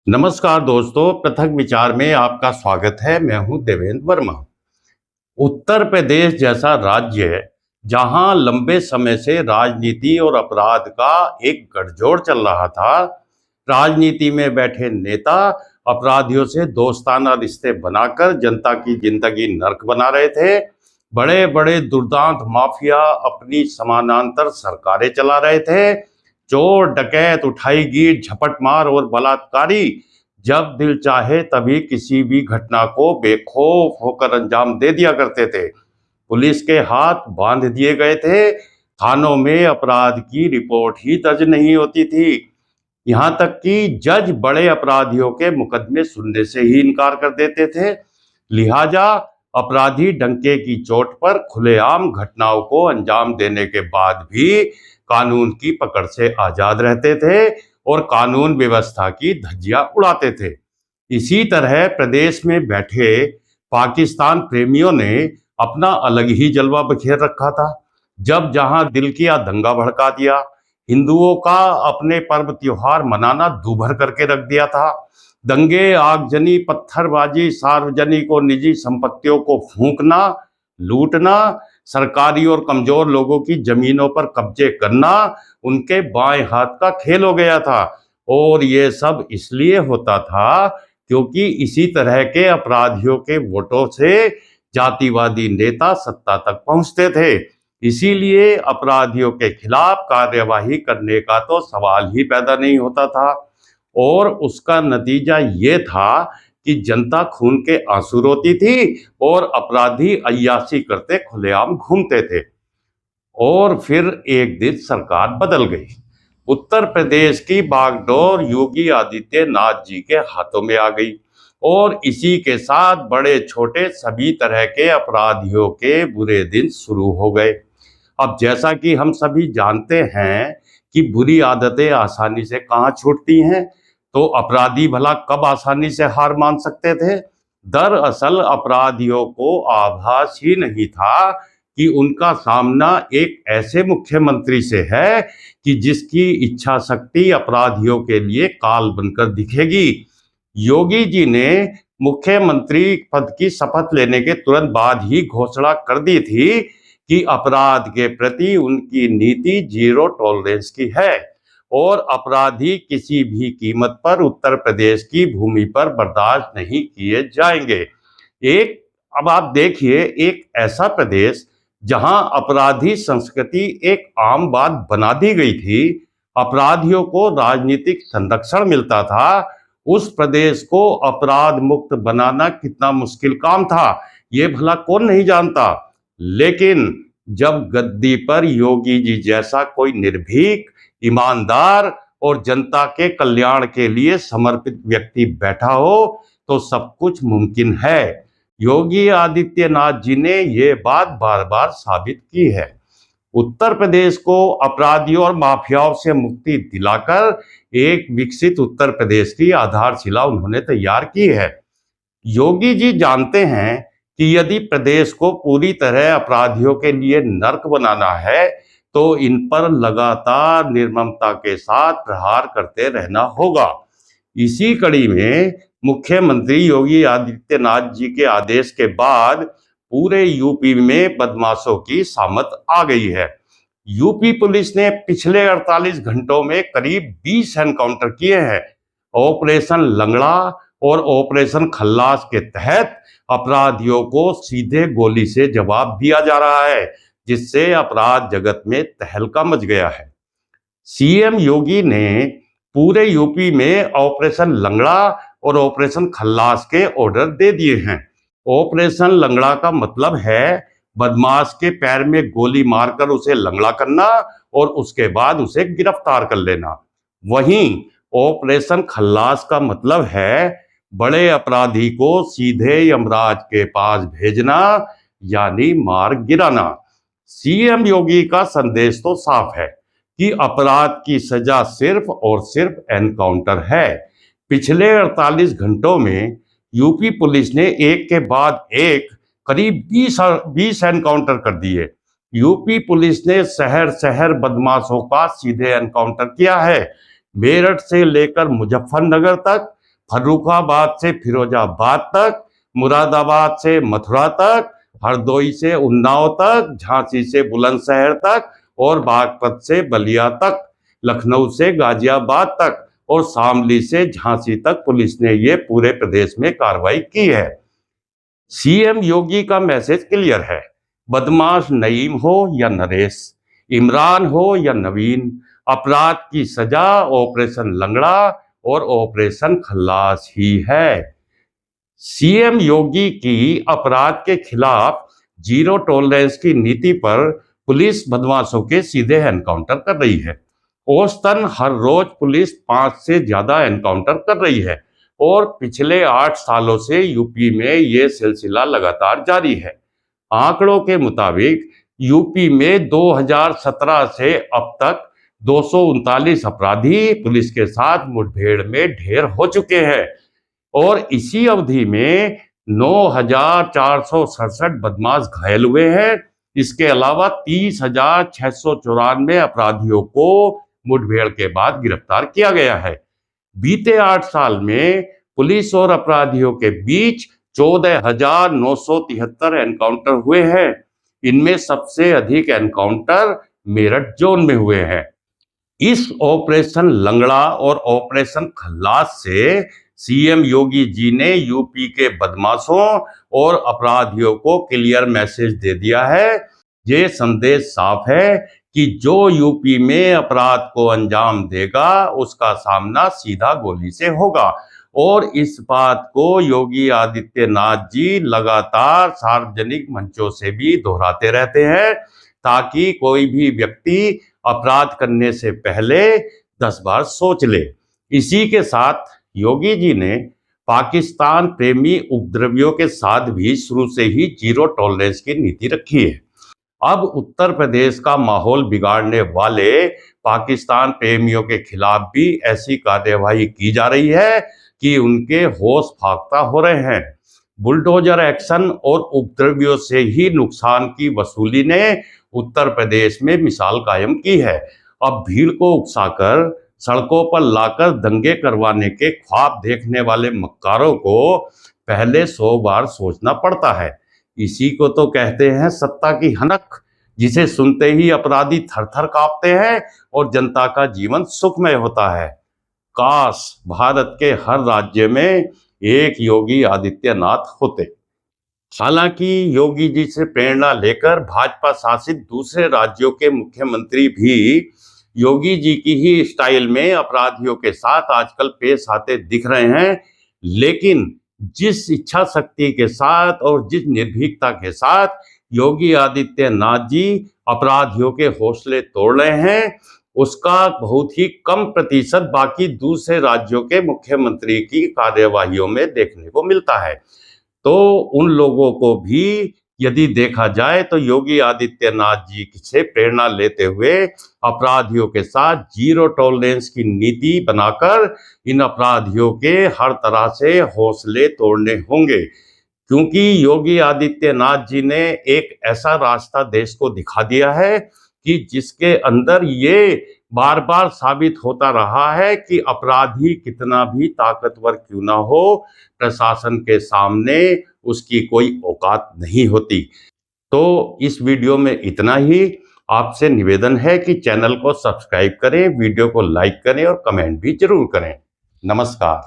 नमस्कार दोस्तों, पृथक विचार में आपका स्वागत है। मैं हूं देवेंद्र वर्मा। उत्तर प्रदेश जैसा राज्य जहां लंबे समय से राजनीति और अपराध का एक गठजोड़ चल रहा था। राजनीति में बैठे नेता अपराधियों से दोस्ताना रिश्ते बनाकर जनता की जिंदगी नर्क बना रहे थे। बड़े बड़े दुर्दांत माफिया अपनी समानांतर सरकारें चला रहे थे। चोर डकैत उठाईगीर झपटमार और बलात्कारी जब दिल चाहे तभी किसी भी घटना को बेखौफ होकर अंजाम दे दिया करते थे। पुलिस के हाथ बांध दिए गए थे। थानों में अपराध की रिपोर्ट ही दर्ज नहीं होती थी। यहाँ तक कि जज बड़े अपराधियों के मुकदमे सुनने से ही इनकार कर देते थे। लिहाजा अपराधी डंके की चोट पर खुलेआम घटनाओं को अंजाम देने के बाद भी कानून की पकड़ से आजाद रहते थे और कानून व्यवस्था की धज्जियां उड़ाते थे। इसी तरह प्रदेश में बैठे पाकिस्तान प्रेमियों ने अपना अलग ही जलवा बखेर रखा था। जब जहां दिल किया दंगा भड़का दिया। हिंदुओं का अपने पर्व त्योहार मनाना दूभर करके रख दिया था। दंगे, आगजनी, पत्थरबाजी, सार्वजनिक और निजी संपत्तियों को फूंकना, लूटना, सरकारी और कमजोर लोगों की जमीनों पर कब्जे करना उनके बाएं हाथ का खेल हो गया था। और ये सब इसलिए होता था क्योंकि इसी तरह के अपराधियों के वोटों से जातिवादी नेता सत्ता तक पहुंचते थे। इसीलिए अपराधियों के खिलाफ कार्यवाही करने का तो सवाल ही पैदा नहीं होता था। और उसका नतीजा ये था कि जनता खून के आंसू रोती थी और अपराधी अय्याशी करते खुलेआम घूमते थे। और फिर एक दिन सरकार बदल गई। उत्तर प्रदेश की बागडोर योगी आदित्यनाथ जी के हाथों में आ गई और इसी के साथ बड़े छोटे सभी तरह के अपराधियों के बुरे दिन शुरू हो गए। अब जैसा कि हम सभी जानते हैं कि बुरी आदतें आसानी से कहाँ छूटती हैं, तो अपराधी भला कब आसानी से हार मान सकते थे। दरअसल अपराधियों को आभास ही नहीं था कि उनका सामना एक ऐसे मुख्यमंत्री से है कि जिसकी इच्छा शक्ति अपराधियों के लिए काल बनकर दिखेगी। योगी जी ने मुख्यमंत्री पद की शपथ लेने के तुरंत बाद ही घोषणा कर दी थी कि अपराध के प्रति उनकी नीति जीरो टॉलरेंस की है और अपराधी किसी भी कीमत पर उत्तर प्रदेश की भूमि पर बर्दाश्त नहीं किए जाएंगे। अब आप देखिए, एक ऐसा प्रदेश जहां अपराधी संस्कृति एक आम बात बना दी गई थी, अपराधियों को राजनीतिक संरक्षण मिलता था, उस प्रदेश को अपराध मुक्त बनाना कितना मुश्किल काम था, ये भला कौन नहीं जानता। लेकिन जब गद्दी पर योगी जी जैसा कोई निर्भीक, ईमानदार और जनता के कल्याण के लिए समर्पित व्यक्ति बैठा हो तो सब कुछ मुमकिन है। योगी आदित्यनाथ जी ने ये बात बार बार साबित की है। उत्तर प्रदेश को अपराधियों और माफियाओं से मुक्ति दिलाकर एक विकसित उत्तर प्रदेश की आधारशिला उन्होंने तैयार की है। योगी जी जानते हैं कि यदि प्रदेश को पूरी तरह अपराधियों के लिए नर्क बनाना है तो इन पर लगातार निर्ममता के साथ प्रहार करते रहना होगा। इसी कड़ी में मुख्यमंत्री योगी आदित्यनाथ जी के आदेश के बाद पूरे यूपी में बदमाशों की सामत आ गई है। यूपी पुलिस ने पिछले 48 घंटों में करीब 20 एनकाउंटर किए हैं। ऑपरेशन लंगड़ा और ऑपरेशन खल्लास के तहत अपराधियों को सीधे गोली से जवाब दिया जा रहा है, जिससे अपराध जगत में तहलका मच गया है। सीएम योगी ने पूरे यूपी में ऑपरेशन लंगड़ा और ऑपरेशन खल्लास के ऑर्डर दे दिए हैं। ऑपरेशन लंगड़ा का मतलब है बदमाश के पैर में गोली मारकर उसे लंगड़ा करना और उसके बाद उसे गिरफ्तार कर लेना। वहीं ऑपरेशन खल्लास का मतलब है बड़े अपराधी को सीधे यमराज के पास भेजना, यानी मार गिराना। सीएम योगी का संदेश तो साफ है कि अपराध की सजा सिर्फ और सिर्फ एनकाउंटर है। पिछले 48 घंटों में यूपी पुलिस ने एक के बाद एक करीब 20 एनकाउंटर कर दिए। यूपी पुलिस ने शहर शहर बदमाशों का सीधे एनकाउंटर किया है। मेरठ से लेकर मुजफ्फरनगर तक, फर्रुखाबाद से फिरोजाबाद तक, मुरादाबाद से मथुरा तक, हरदोई से उन्नाव तक, झांसी से बुलंदशहर तक और बागपत से बलिया तक, लखनऊ से गाजियाबाद तक और शामली से झांसी तक पुलिस ने ये पूरे प्रदेश में कार्रवाई की है। सीएम योगी का मैसेज क्लियर है। बदमाश नईम हो या नरेश, इमरान हो या नवीन, अपराध की सजा ऑपरेशन लंगड़ा और ऑपरेशन खल्लास ही है। सीएम योगी की अपराध के खिलाफ जीरो टॉलरेंस की नीति पर पुलिस बदमाशों के सीधे एनकाउंटर कर रही है। औसतन हर रोज पुलिस 5 से ज्यादा एनकाउंटर कर रही है और पिछले 8 सालों से यूपी में ये सिलसिला लगातार जारी है। आंकड़ों के मुताबिक यूपी में 2017 से अब तक 239 अपराधी पुलिस के साथ मुठभेड़ में ढेर हो चुके हैं और इसी अवधि में 9,467 बदमाश घायल हुए हैं। इसके अलावा 30,694 अपराधियों को मुठभेड़ के बाद गिरफ्तार किया गया है। बीते 8 साल में पुलिस और अपराधियों के बीच 14,973 एनकाउंटर हुए हैं। इनमें सबसे अधिक एनकाउंटर मेरठ जोन में हुए हैं। इस ऑपरेशन लंगड़ा और ऑपरेशन खल्लास से सीएम योगी जी ने यूपी के बदमाशों और अपराधियों को क्लियर मैसेज दे दिया है। ये संदेश साफ है कि जो यूपी में अपराध को अंजाम देगा उसका सामना सीधा गोली से होगा और इस बात को योगी आदित्यनाथ जी लगातार सार्वजनिक मंचों से भी दोहराते रहते हैं ताकि कोई भी व्यक्ति अपराध करने से पहले 10 बार सोच ले। इसी के साथ योगी जी ने पाकिस्तान प्रेमी उपद्रवियों के साथ भी शुरू से ही जीरो टॉलरेंस की नीति रखी है। अब उत्तर प्रदेश का माहौल बिगाड़ने वाले पाकिस्तान प्रेमियों के खिलाफ भी ऐसी कार्यवाही की जा रही है कि उनके होश फाख्ता हो रहे हैं। बुलडोजर एक्शन और उपद्रवियों से ही नुकसान की वसूली ने उत्तर प्रदेश में मिसाल कायम की है। अब भीड़ को उकसाकर सड़कों पर लाकर दंगे करवाने के ख्वाब देखने वाले मक्कारों को पहले 100 बार सोचना पड़ता है। इसी को तो कहते हैं सत्ता की हनक, जिसे सुनते ही अपराधी थर-थर कांपते हैं और जनता का जीवन सुखमय होता है। काश भारत के हर राज्य में एक योगी आदित्यनाथ होते। हालांकि योगी जी से प्रेरणा लेकर भाजपा शासित दूसरे राज्यों के मुख्यमंत्री भी योगी जी की ही स्टाइल में अपराधियों के साथ आजकल पेश आते दिख रहे हैं, लेकिन जिस इच्छा शक्ति के साथ और जिस निर्भीकता के साथ योगी आदित्यनाथ जी अपराधियों के हौसले तोड़ रहे हैं, उसका बहुत ही कम प्रतिशत बाकी दूसरे राज्यों के मुख्यमंत्री की कार्यवाहियों में देखने को मिलता है। तो उन लोगों को भी यदि देखा जाए तो योगी आदित्यनाथ जी से प्रेरणा लेते हुए अपराधियों के साथ जीरो टॉलरेंस की नीति बनाकर इन अपराधियों के हर तरह से हौसले तोड़ने होंगे, क्योंकि योगी आदित्यनाथ जी ने एक ऐसा रास्ता देश को दिखा दिया है कि जिसके अंदर ये बार बार साबित होता रहा है कि अपराधी कितना भी ताकतवर क्यों ना हो, प्रशासन के सामने उसकी कोई औकात नहीं होती। तो इस वीडियो में इतना ही। आपसे निवेदन है कि चैनल को सब्सक्राइब करें, वीडियो को लाइक करें और कमेंट भी जरूर करें। नमस्कार।